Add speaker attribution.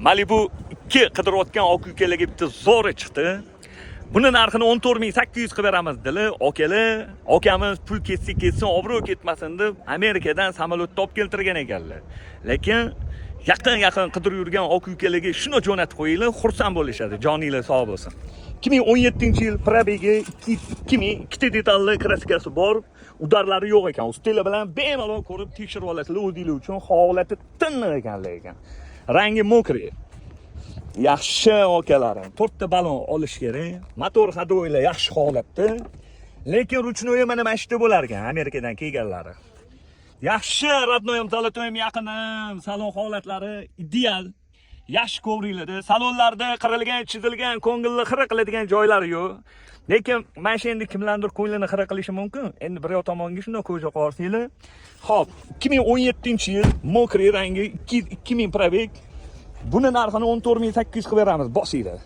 Speaker 1: Malibu 2 qidirayotgan oq ukalarga bitta zo'ri chiqdi. Buni narxini 14.800 qilib beramiz dedi. Akamiz pul ketsin, obro' ketmasin deb Amerikadan samolyotda olib keltirgan ekanlar. Lekin yaqin qidirib yurgan oq ukalarga shuni jo'natib qo'yinglar, xursand bo'lishadi. Joninglar sog' bo'lsin. 2017-yil probegi 2000 ikkita detalli kraskasi bor, udarlari yo'q ekan. Ustinglar bilan bemalol ko'rib tekshirib olasizlar o'zinglar uchun. Holati tiniq ekanlar ekan. Rangi mokri. Yaxshi okalarim. 4 ta balon olish kerak. Motor hadoylar yaxshi holatda. Lekin ruchnoy mana mashta bo'lar ekan Amerikadan kelganlari. Yaxshi radnoyim talatoyim yaqinim, salon holatlari ideal. Yaxshi kovringlarda, salonlarda qirilgan, chizilgan, ko'ngilni xira qiladigan joylari yo'q. Lekin mana shu endi kimlardir ko'nglini xira qilishi mumkin. Endi bir tomonga shunday ko'za qorsanglar. Xo'p, 2017-yil mokri rangi 2000 probeg. Buni narxini 14.800 qilib beramiz, bosinglar.